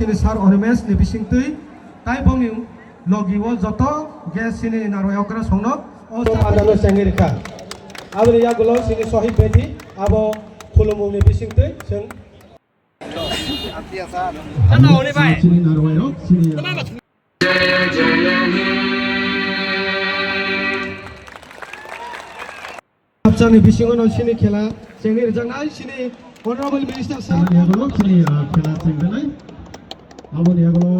sini sar orimes ni bising tui tai bomi logi wo joto gas sini naro yakra songno o adalo sengirka abri yagulo sini sohib bedi abo khulumu ni bising tui sing Sana oni bhai sini naro yo sini abjani bisingono sini khela sengir jangnai sini honorable minister sir yagulo sini khela sengdanai abo yagulo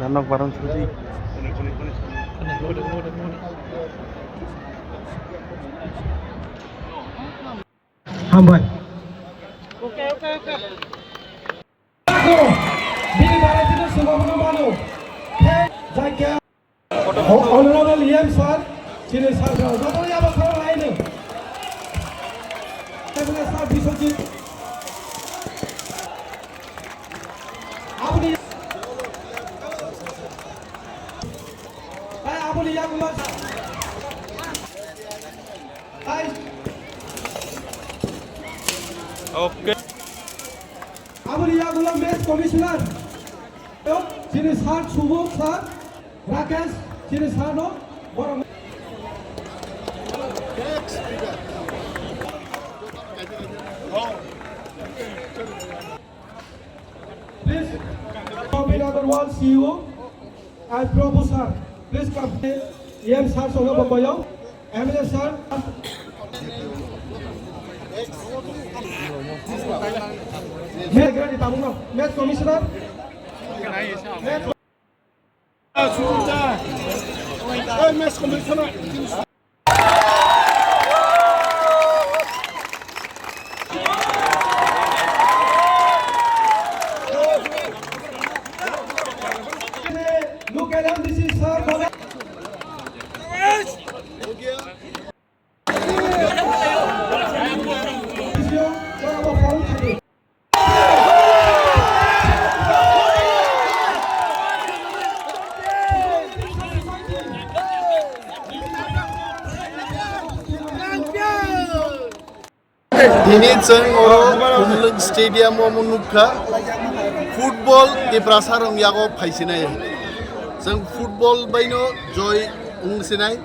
Nanak barang suci. Hambai. Okay. Bini Bharatiya Subhamanu Manu. Jagya. Honorable EM sir, sini sir, joto ya ba khara lai ne. Tebule sir Biswajit. Abuni. Abuni yang mas. Okay. Abuni yang ulang match commissioner. Sini sir Subhu sir, Rakesh, sini sir no. Please, Robin Agarwal CEO and Prabhu sir, please come. EM sir soga babayo, MLA sir. Match commissioner. Match commissioner. Look at him, this is sir. Ini ceng kumleng stadium menukha football di prasarong yago paisinai. Ceng football baino joy ungsinai.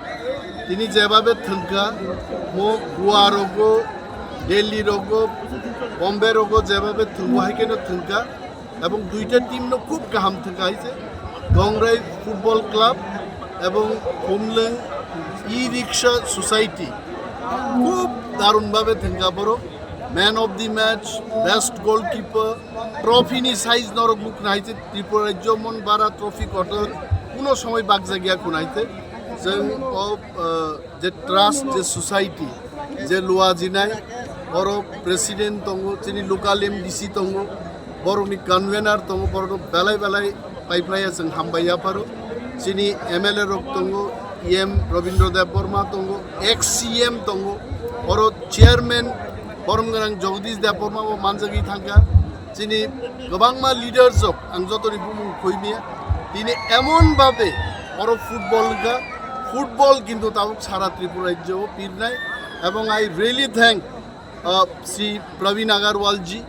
Ini jebabe thengka mo Goa rogo, Delhi rogo, Bombay rogo jebabe thengwa haikeno thengka. Ebong duita team no khub kaham thengka haise. Dongrai football club ebong kumleng e-rickshaw society. খুব দারুণভাবে থেঙ্কা বড় man of the match best goalkeeper trophy নি size নরক মুখ নাইতে ত্রিপুরা রাজ্য মন বারা trophy কটর কোনো সময় বাগজাগিয়া কোনাইতে जों অফ যে ট্রাস্ট যে সোসাইটি যে লুয়া জিনাই বড় প্রেসিডেন্ট দङ যিনি লোকাল एमडीसी दङ বড়নি কনভেনার দङ বড় বেলায় বেলায় পাইপ্লাইয়া जों हामबाया पारो যিনি एमएलए রক दङ EM Rabindra Dev Burma tongo ex-CM tongo oro chairman Boromgarang Jagdish Dev Burma o manjagi thangka chini gobangma leaders ok ang jotori bumung khoimia tini emon bhabe oro football kintu tabuk sara Tripura rajyo pir nai ebong I really thank Sri Praveen Agarwal ji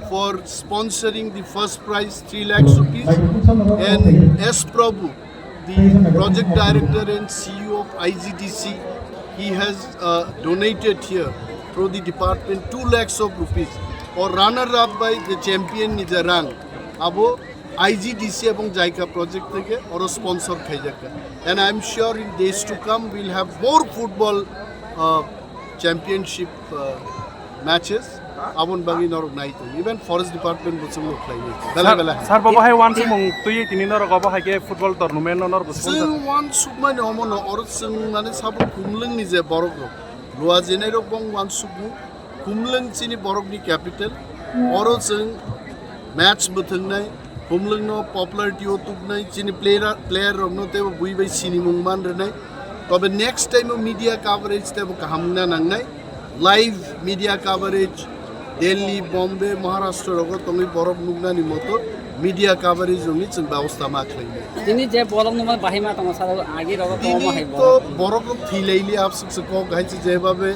for sponsoring the first prize 3 lakhs rupees and S Prabhu, the project director and CEO of IGDC, he has donated here through the department 2 lakhs of rupees or runner up by the champion Nijarang abo IGDC এবং JICA project থেকে or sponsor খাইজাকা and I am sure in days to come we'll have more football championship matches abon bagi norok naito even forest department busung lok laini bela sar baba hai wan sumung tui tini norok baba hai ke football tournament nor busung sing wan sukma ni homo no or sing mane sabu kumleng ni je borok rok loa jenai rok bong wan sukmu kumleng chini borok ni capital oro sing match buthung nai হুমলংনো popularity ও তুক নাই চিনি player রংনো তেবো বুইবাই সিনি মুংমান রেনাই তবে next টাইমও media coverage তেবো কাহামনা নাংনাই live media coverage Delhi Bombay Maharashtra রগ তঙ্গি বরফ নুগনানি মতো মিডিয়া কাভারেজ রংনি जों ব্যবস্থা मा खालामो তিনি যে বরফ নুমা বাহিমা তং সারা আগে রগ তিনি তো বরফ থিলাইলি আপসুকসে কক গাইছে যেভাবে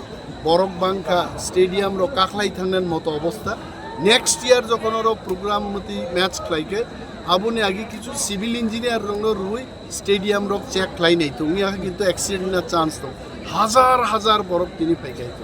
বরফ বাংকা স্টেডিয়াম র কাখলাই থাংনান মতো অবস্থা নেক্সট ইয়ার যখন ওর প্রোগ্রাম মতি ম্যাচ খেলাইকে আবুনি আগে কিছু সিভিল ইঞ্জিনিয়ার রং রুই স্টেডিয়াম র চেক খেলাই নাই তুমি কিন্তু অ্যাক্সিডেন্ট না চান্স তো হাজার হাজার বরফ তিনি পাইকাইতো